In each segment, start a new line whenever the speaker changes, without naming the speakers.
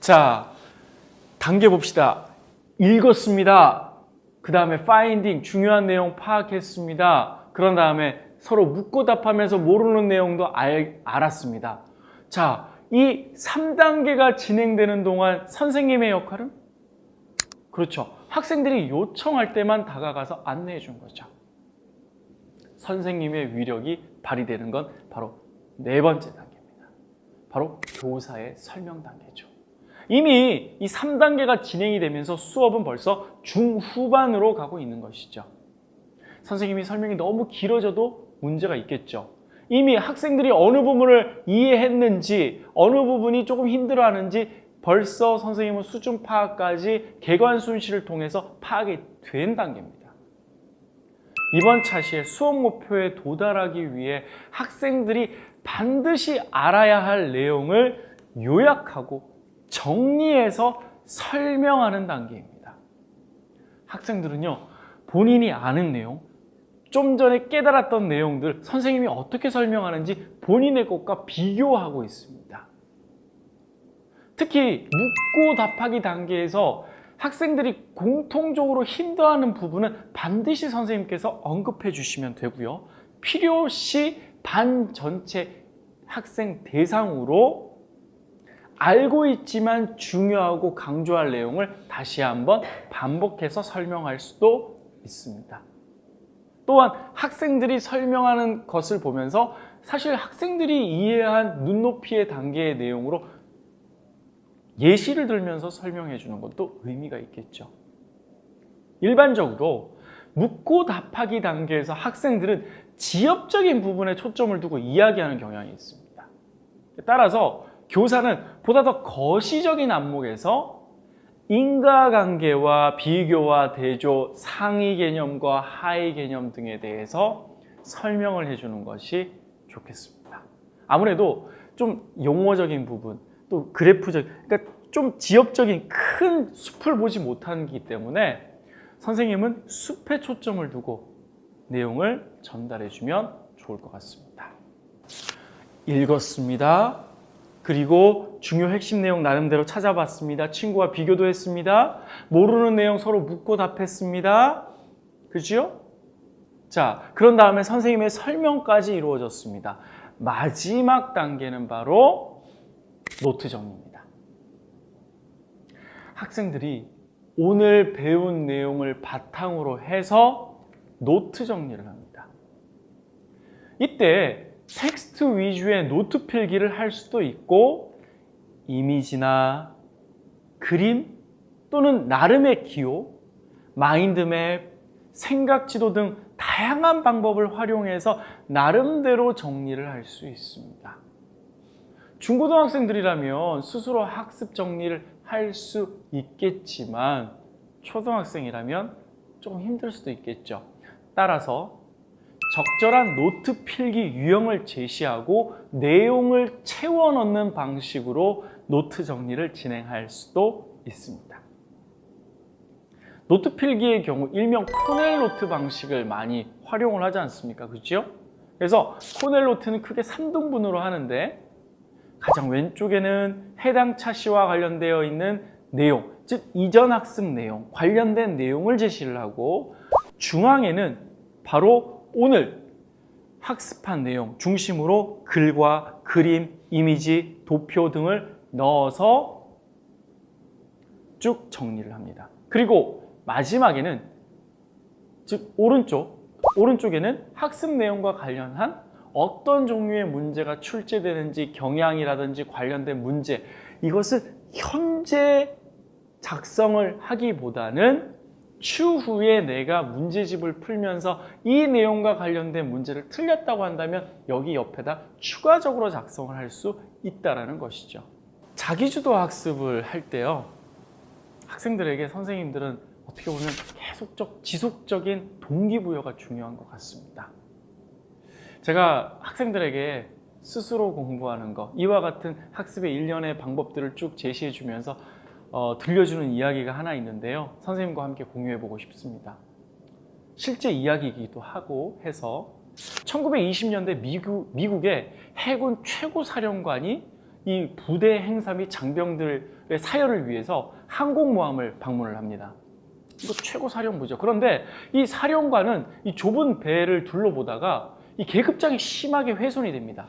자, 단계 봅시다. 읽었습니다. 그 다음에 finding, 중요한 내용 파악했습니다. 그런 다음에 서로 묻고 답하면서 모르는 내용도 알았습니다. 자, 이 3단계가 진행되는 동안 선생님의 역할은? 그렇죠. 학생들이 요청할 때만 다가가서 안내해 준 거죠. 선생님의 위력이 발휘되는 건 바로 네 번째 단계입니다. 바로 교사의 설명 단계죠. 이미 이 3단계가 진행이 되면서 수업은 벌써 중후반으로 가고 있는 것이죠. 선생님이 설명이 너무 길어져도 문제가 있겠죠. 이미 학생들이 어느 부분을 이해했는지, 어느 부분이 조금 힘들어하는지 벌써 선생님은 수준 파악까지 개관 순시를 통해서 파악이 된 단계입니다. 이번 차시의 수업 목표에 도달하기 위해 학생들이 반드시 알아야 할 내용을 요약하고 정리해서 설명하는 단계입니다. 학생들은요, 본인이 아는 내용, 좀 전에 깨달았던 내용들, 선생님이 어떻게 설명하는지 본인의 것과 비교하고 있습니다. 특히 묻고 답하기 단계에서 학생들이 공통적으로 힘들어하는 부분은 반드시 선생님께서 언급해 주시면 되고요. 필요시 반 전체 학생 대상으로 알고 있지만 중요하고 강조할 내용을 다시 한번 반복해서 설명할 수도 있습니다. 또한 학생들이 설명하는 것을 보면서 사실 학생들이 이해한 눈높이의 단계의 내용으로 예시를 들면서 설명해 주는 것도 의미가 있겠죠. 일반적으로 묻고 답하기 단계에서 학생들은 지엽적인 부분에 초점을 두고 이야기하는 경향이 있습니다. 따라서 교사는 보다 더 거시적인 안목에서 인과관계와 비교와 대조, 상위 개념과 하위 개념 등에 대해서 설명을 해주는 것이 좋겠습니다. 아무래도 좀 용어적인 부분, 또 그래프적, 그러니까 좀 지엽적인 큰 숲을 보지 못하기 때문에 선생님은 숲에 초점을 두고 내용을 전달해주면 좋을 것 같습니다. 읽었습니다. 그리고 중요 핵심 내용 나름대로 찾아봤습니다. 친구와 비교도 했습니다. 모르는 내용 서로 묻고 답했습니다. 그죠? 자, 그런 다음에 선생님의 설명까지 이루어졌습니다. 마지막 단계는 바로 노트 정리입니다. 학생들이 오늘 배운 내용을 바탕으로 해서 노트 정리를 합니다. 이때 텍스트 위주의 노트 필기를 할 수도 있고 이미지나 그림 또는 나름의 기호, 마인드맵, 생각지도 등 다양한 방법을 활용해서 나름대로 정리를 할 수 있습니다. 중고등학생들이라면 스스로 학습 정리를 할 수 있겠지만 초등학생이라면 조금 힘들 수도 있겠죠. 따라서 적절한 노트 필기 유형을 제시하고 내용을 채워 넣는 방식으로 노트 정리를 진행할 수도 있습니다. 노트 필기의 경우 일명 코넬 노트 방식을 많이 활용을 하지 않습니까? 그렇죠? 그래서 코넬 노트는 크게 3등분으로 하는데 가장 왼쪽에는 해당 차시와 관련되어 있는 내용, 즉 이전 학습 내용, 관련된 내용을 제시를 하고 중앙에는 바로 오늘 학습한 내용 중심으로 글과 그림, 이미지, 도표 등을 넣어서 쭉 정리를 합니다. 그리고 마지막에는 즉 오른쪽에는 학습 내용과 관련한 어떤 종류의 문제가 출제되는지 경향이라든지 관련된 문제, 이것을 현재 작성을 하기보다는 추후에 내가 문제집을 풀면서 이 내용과 관련된 문제를 틀렸다고 한다면 여기 옆에다 추가적으로 작성을 할 수 있다는 것이죠. 자기주도 학습을 할 때요, 학생들에게 선생님들은 어떻게 보면 지속적인 동기부여가 중요한 것 같습니다. 제가 학생들에게 스스로 공부하는 것, 이와 같은 학습의 일련의 방법들을 쭉 제시해 주면서 들려주는 이야기가 하나 있는데요. 선생님과 함께 공유해보고 싶습니다. 실제 이야기이기도 하고 해서 1920년대 미국의 해군 최고 사령관이 이 부대 행사 및 장병들의 사열을 위해서 항공모함을 방문을 합니다. 이거 최고 사령부죠. 그런데 이 사령관은 이 좁은 배를 둘러보다가 이 계급장이 심하게 훼손이 됩니다.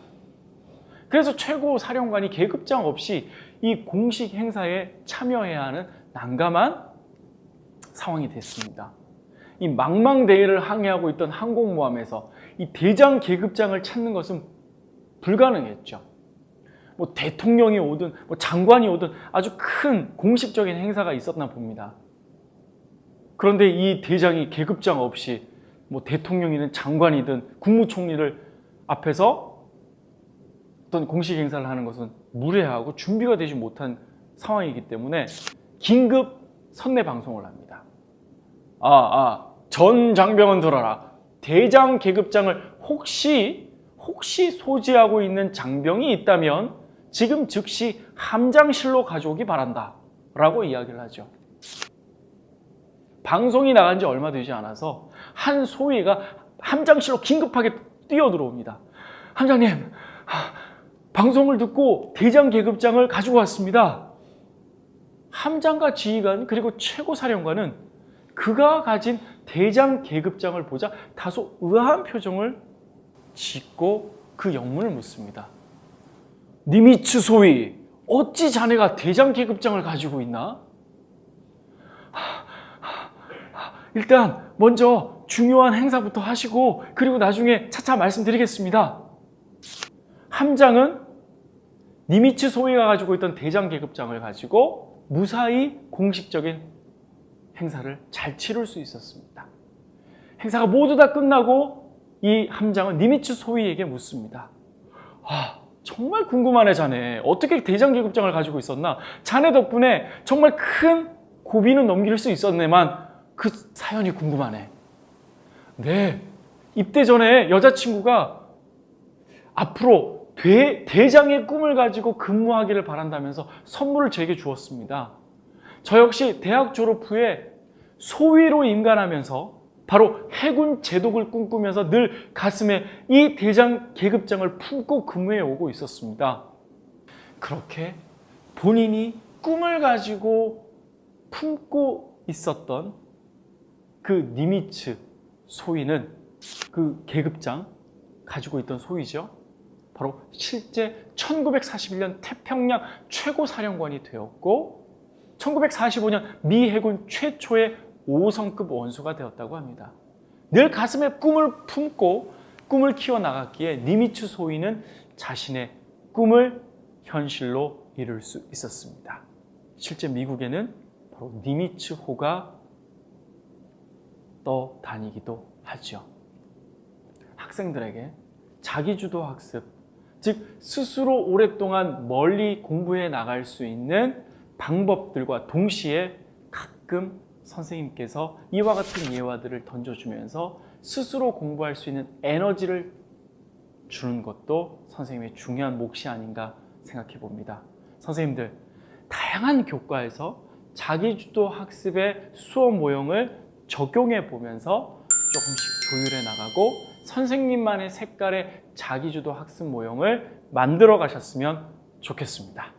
그래서 최고 사령관이 계급장 없이 이 공식 행사에 참여해야 하는 난감한 상황이 됐습니다. 이 망망대해를 항해하고 있던 항공모함에서 이 대장 계급장을 찾는 것은 불가능했죠. 뭐 대통령이 오든 뭐 장관이 오든 아주 큰 공식적인 행사가 있었나 봅니다. 그런데 이 대장이 계급장 없이 뭐 대통령이든 장관이든 국무총리를 앞에서 어떤 공식 행사를 하는 것은 무례하고 준비가 되지 못한 상황이기 때문에 긴급 선내 방송을 합니다. 전 장병은 들어라. 대장 계급장을 혹시 소지하고 있는 장병이 있다면 지금 즉시 함장실로 가져오기 바란다 라고 이야기를 하죠. 방송이 나간 지 얼마 되지 않아서 한 소위가 함장실로 긴급하게 뛰어들어옵니다. 함장님, 방송을 듣고 대장 계급장을 가지고 왔습니다. 함장과 지휘관 그리고 최고사령관은 그가 가진 대장 계급장을 보자 다소 의아한 표정을 짓고 그 영문을 묻습니다. 니미츠 소위, 어찌 자네가 대장 계급장을 가지고 있나? 일단 먼저 중요한 행사부터 하시고 그리고 나중에 차차 말씀드리겠습니다. 함장은 니미츠 소위가 가지고 있던 대장 계급장을 가지고 무사히 공식적인 행사를 잘 치룰 수 있었습니다. 행사가 모두 다 끝나고 이 함장은 니미츠 소위에게 묻습니다. 정말 궁금하네 자네. 어떻게 대장 계급장을 가지고 있었나? 자네 덕분에 정말 큰 고비는 넘길 수 있었네만 그 사연이 궁금하네. 네, 입대 전에 여자친구가 앞으로 대장의 꿈을 가지고 근무하기를 바란다면서 선물을 제게 주었습니다. 저 역시 대학 졸업 후에 소위로 임관하면서 바로 해군 제독을 꿈꾸면서 늘 가슴에 이 대장 계급장을 품고 근무해 오고 있었습니다. 그렇게 본인이 꿈을 가지고 품고 있었던 그 니미츠 소위는 그 계급장 가지고 있던 소위죠. 바로 실제 1941년 태평양 최고사령관이 되었고 1945년 미 해군 최초의 5성급 원수가 되었다고 합니다. 늘 가슴에 꿈을 품고 꿈을 키워나갔기에 니미츠 소위는 자신의 꿈을 현실로 이룰 수 있었습니다. 실제 미국에는 바로 니미츠호가 떠다니기도 하죠. 학생들에게 자기주도 학습, 즉 스스로 오랫동안 멀리 공부해 나갈 수 있는 방법들과 동시에 가끔 선생님께서 이와 같은 예화들을 던져주면서 스스로 공부할 수 있는 에너지를 주는 것도 선생님의 중요한 몫이 아닌가 생각해 봅니다. 선생님들, 다양한 교과에서 자기주도 학습의 수업 모형을 적용해 보면서 조금씩 조율해 나가고 선생님만의 색깔의 자기주도 학습 모형을 만들어 가셨으면 좋겠습니다.